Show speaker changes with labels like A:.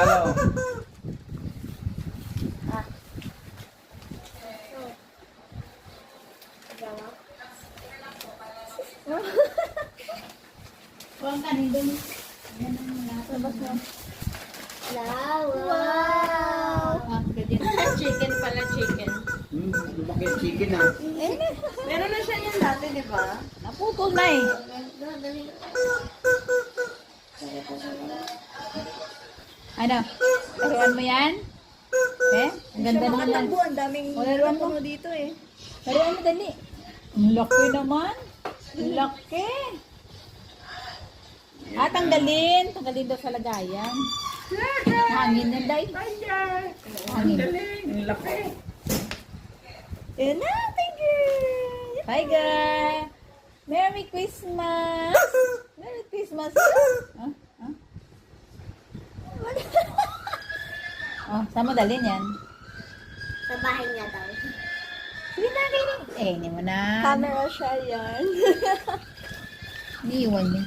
A: Hello.
B: Huwag ka rin dun.
C: Wow!
B: Chicken pala, chicken.
A: Lumaki yung chicken ha.
B: Meron na siya yan dati, di ba?
C: Naputol na eh. Ano? Laruan mo yan? Eh? Ang ganda naman yan.
B: Ang daming
C: Laruan mo.
B: dito eh.
C: Laruan mo dali. Ang laki naman. Ang laki. Tanggalin. Tanggalin daw sa lagayan. Hangin yan, Day. Hangin.
A: Ang laki.
B: Yan na, thank you!
C: Bye, guys. Merry Christmas. Merry Christmas. Huh? Huh? Saan mo dalhin yan?
D: Sa bahay niya daw.
C: Sige na, kainin. Hindi mo na.
B: Camera siya yan.
C: Iniiwan niya.